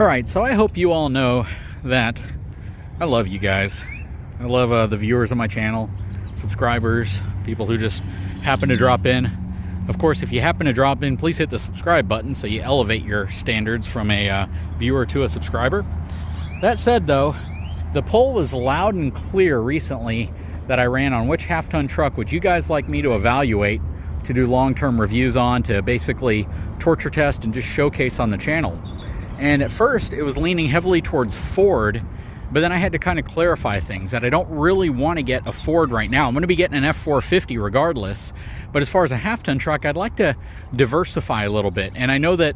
All right, so I hope you all know that I love you guys. I love the viewers of my channel, subscribers, people who just happen to drop in. Of course, if you happen to drop in, please hit the subscribe button so you elevate your standards from a viewer to a subscriber. That said, though, the poll was loud and clear recently that I ran on which half-ton truck would you guys like me to evaluate to do long-term reviews on, to basically torture test and just showcase on the channel. And at first, it was leaning heavily towards Ford, but then I had to kind of clarify things that I don't really want to get a Ford right now. I'm going to be getting an F450 regardless, but as far as a half-ton truck, I'd like to diversify a little bit. And I know that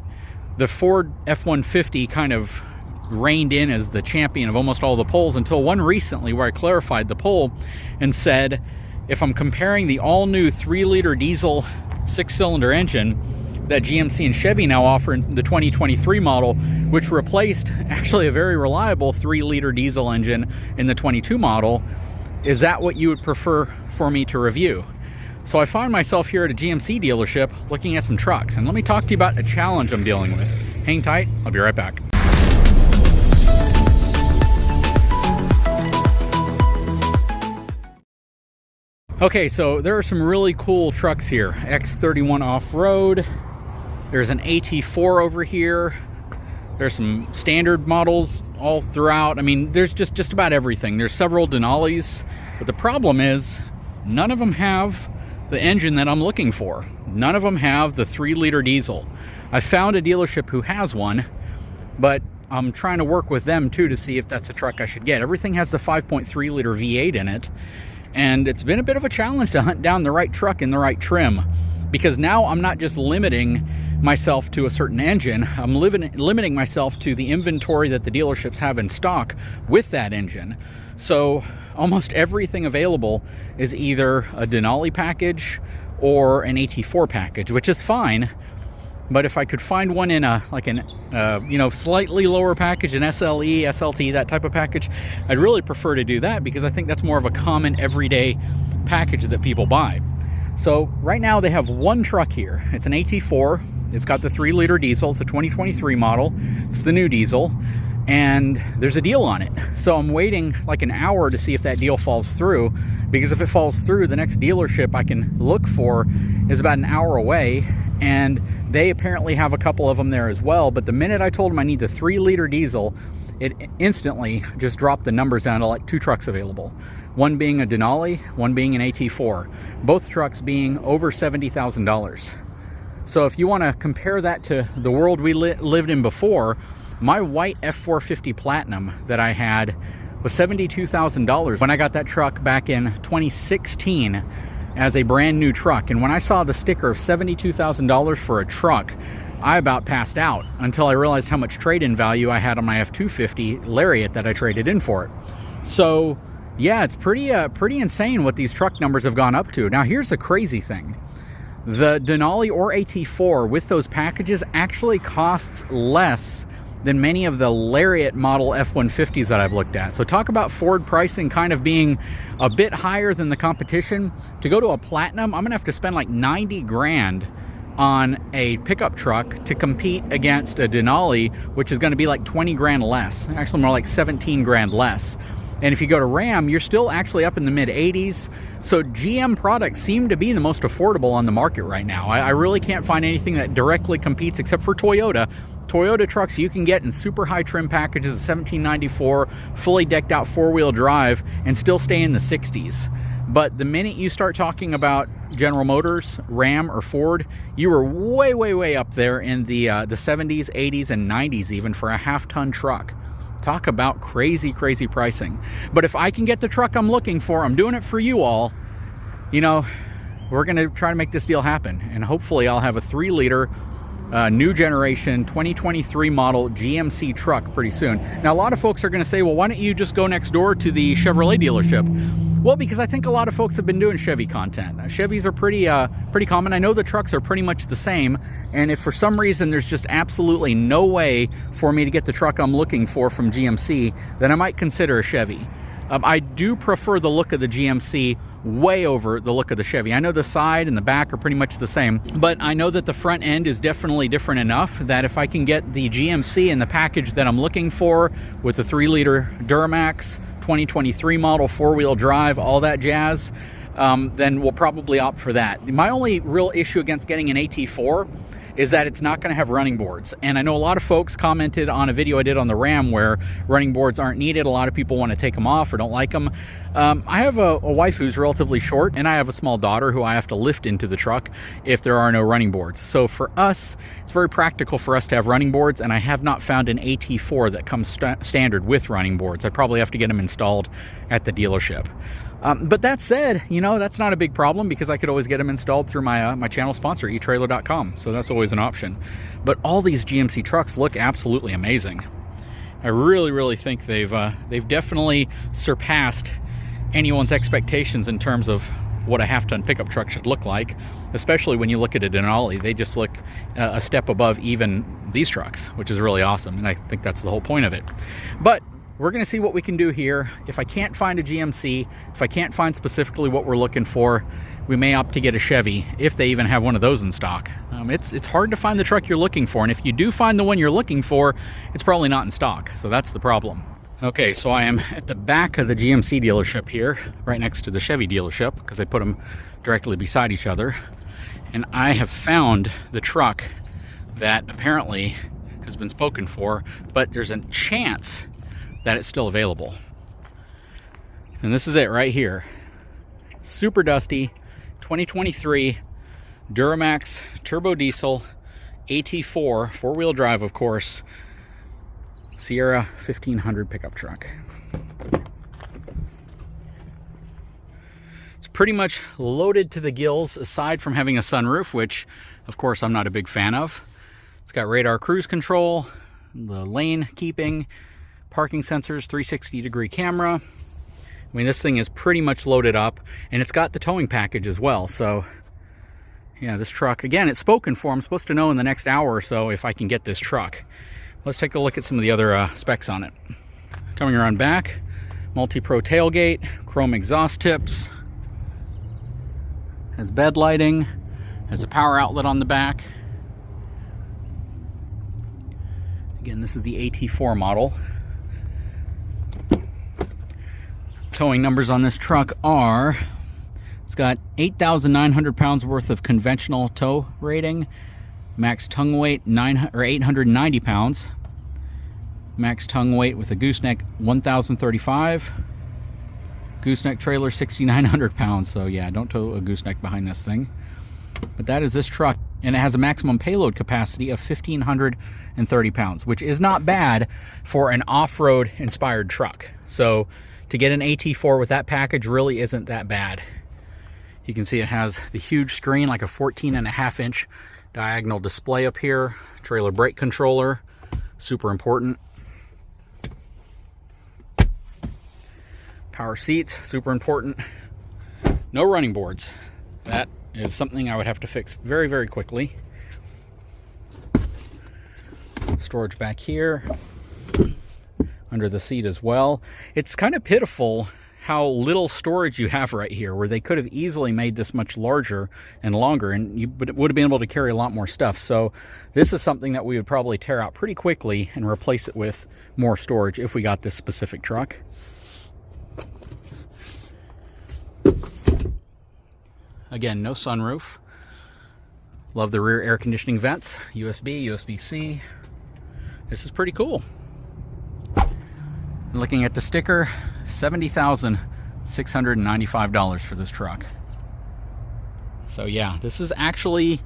the Ford F-150 kind of reigned in as the champion of almost all the polls until one recently where I clarified the poll and said, if I'm comparing the all-new 3-liter diesel 6-cylinder engine that GMC and Chevy now offer in the 2023 model, which replaced actually a very reliable 3-liter diesel engine in the 22 model, is that what you would prefer for me to review? So I find myself here at a GMC dealership looking at some trucks, and let me talk to you about a challenge I'm dealing with. Hang tight, I'll be right back. Okay, so there are some really cool trucks here. X31 off-road. There's an AT4 over here. There's some standard models all throughout. I mean, there's just about everything. There's several Denali's, but the problem is none of them have the engine that I'm looking for. None of them have the 3-liter diesel. I found a dealership who has one, but I'm trying to work with them too to see if that's a truck I should get. Everything has the 5.3-liter V8 in it. And it's been a bit of a challenge to hunt down the right truck in the right trim, because now I'm not just limiting myself to a certain engine, I'm limiting myself to the inventory that the dealerships have in stock with that engine. So almost everything available is either a Denali package or an AT4 package, which is fine. But if I could find one in a slightly lower package, an SLE, SLT, that type of package, I'd really prefer to do that, because I think that's more of a common everyday package that people buy. So right now they have one truck here. It's an AT4. It's got the 3-liter diesel. It's a 2023 model. It's the new diesel, and there's a deal on it. So I'm waiting like an hour to see if that deal falls through, because if it falls through, the next dealership I can look for is about an hour away, and they apparently have a couple of them there as well. But the minute I told them I need the 3-liter diesel, it instantly just dropped the numbers down to like 2 trucks available. One being a Denali, one being an AT4. Both trucks being over $70,000. So if you want to compare that to the world we lived in before, my white F450 Platinum that I had was $72,000 when I got that truck back in 2016 as a brand new truck. And when I saw the sticker of $72,000 for a truck, I about passed out until I realized how much trade-in value I had on my F250 Lariat that I traded in for it. So yeah, it's pretty insane what these truck numbers have gone up to. Now here's the crazy thing. The Denali or AT4 with those packages actually costs less than many of the Lariat model F-150s that I've looked at. So talk about Ford pricing kind of being a bit higher than the competition. To go to a Platinum, I'm gonna have to spend like 90 grand on a pickup truck to compete against a Denali, which is gonna be like 20 grand less, actually more like 17 grand less. And if you go to Ram, you're still actually up in the mid-80s. So GM products seem to be the most affordable on the market right now. I really can't find anything that directly competes except for Toyota. Toyota trucks you can get in super high trim packages of 1794, fully decked out 4-wheel drive, and still stay in the 60s. But the minute you start talking about General Motors, Ram, or Ford, you are way, way, way up there in the 70s, 80s, and 90s even for a half-ton truck. Talk about crazy, crazy pricing. But if I can get the truck I'm looking for, I'm doing it for you all, you know, we're gonna try to make this deal happen. And hopefully I'll have a 3-liter new generation 2023 model GMC truck pretty soon. Now a lot of folks are going to say, well, why don't you just go next door to the Chevrolet dealership? Well, because I think a lot of folks have been doing Chevy content. Chevys are pretty common. I know the trucks are pretty much the same, and if for some reason there's just absolutely no way for me to get the truck I'm looking for from GMC, then I might consider a Chevy. I do prefer the look of the GMC way over the look of the Chevy. I know the side and the back are pretty much the same, but I know that the front end is definitely different enough that if I can get the GMC and the package that I'm looking for with the 3-liter Duramax 2023 model, 4-wheel drive, all that jazz, then we'll probably opt for that. My only real issue against getting an AT4 is that it's not going to have running boards. And I know a lot of folks commented on a video I did on the Ram where running boards aren't needed. A lot of people want to take them off or don't like them. I have a wife who's relatively short, and I have a small daughter who I have to lift into the truck if there are no running boards. So for us, it's very practical for us to have running boards, and I have not found an AT4 that comes standard with running boards. I'd probably have to get them installed at the dealership. But that said, you know, that's not a big problem because I could always get them installed through my my channel sponsor, etrailer.com. So that's always an option. But all these GMC trucks look absolutely amazing. I really think they've definitely surpassed anyone's expectations in terms of what a half-ton pickup truck should look like, especially when you look at a Denali. They just look a step above even these trucks, which is really awesome. And I think that's the whole point of it. But we're going to see what we can do here. If I can't find a GMC, if I can't find specifically what we're looking for, we may opt to get a Chevy, if they even have one of those in stock. It's hard to find the truck you're looking for, and if you do find the one you're looking for, it's probably not in stock, so that's the problem. Okay, so I am at the back of the GMC dealership here, right next to the Chevy dealership, because they put them directly beside each other, and I have found the truck that apparently has been spoken for, but there's a chance that it's still available. And this is it right here. Super dusty, 2023 Duramax turbo diesel AT4, 4-wheel drive of course, Sierra 1500 pickup truck. It's pretty much loaded to the gills aside from having a sunroof, which of course I'm not a big fan of. It's got radar cruise control, the lane keeping, parking sensors, 360-degree camera. I mean, this thing is pretty much loaded up, and it's got the towing package as well. So yeah, this truck, again, it's spoken for. I'm supposed to know in the next hour or so if I can get this truck. Let's take a look at some of the other specs on it. Coming around back, multi-pro tailgate, chrome exhaust tips, has bed lighting, has a power outlet on the back. Again, this is the AT4 model. Towing numbers on this truck are, it's got 8,900 pounds worth of conventional tow rating, max tongue weight 890 pounds, max tongue weight with a gooseneck 1,035, gooseneck trailer 6,900 pounds. So yeah, don't tow a gooseneck behind this thing. But that is this truck, and it has a maximum payload capacity of 1,530 pounds, which is not bad for an off-road inspired truck. So to get an AT4 with that package really isn't that bad. You can see it has the huge screen, like a 14.5-inch diagonal display up here, trailer brake controller, super important. Power seats, super important. No running boards. That is something I would have to fix very quickly. Storage back here, under the seat as well. It's kind of pitiful how little storage you have right here, where they could have easily made this much larger and longer, and you would have been able to carry a lot more stuff. So this is something that we would probably tear out pretty quickly and replace it with more storage if we got this specific truck. Again, no sunroof. Love the rear air conditioning vents, USB, USB-C. This is pretty cool. And looking at the sticker, $70,695 for this truck. So yeah, this is actually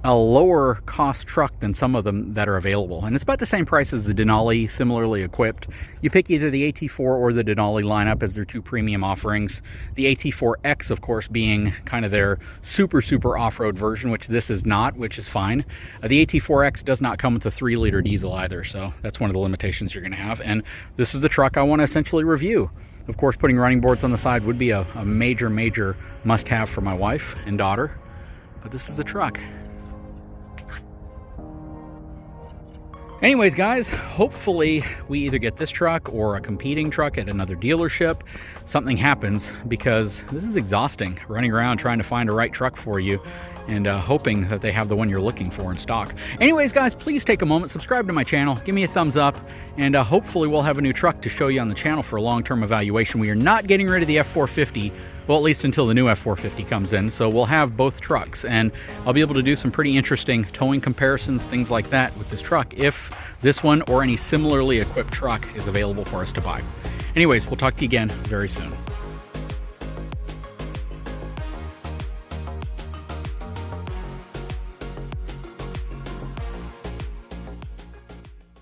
a lower cost truck than some of them that are available, and it's about the same price as the Denali, similarly equipped. You pick either the AT4 or the Denali lineup as their two premium offerings. The AT4X, of course, being kind of their super off-road version, which this is not, which is fine. The AT4X does not come with a 3-liter diesel either, so that's one of the limitations you're going to have. And this is the truck I want to essentially review. Of course, putting running boards on the side would be a major must-have for my wife and daughter, but this is the truck. Anyways, guys, hopefully we either get this truck or a competing truck at another dealership. Something happens, because this is exhausting, running around trying to find a right truck for you and hoping that they have the one you're looking for in stock. Anyways, guys, please take a moment, subscribe to my channel, give me a thumbs up, and hopefully we'll have a new truck to show you on the channel for a long-term evaluation. We are not getting rid of the F450, well, at least until the new F450 comes in, so we'll have both trucks, and I'll be able to do some pretty interesting towing comparisons, things like that with this truck, if this one or any similarly equipped truck is available for us to buy. Anyways, we'll talk to you again very soon.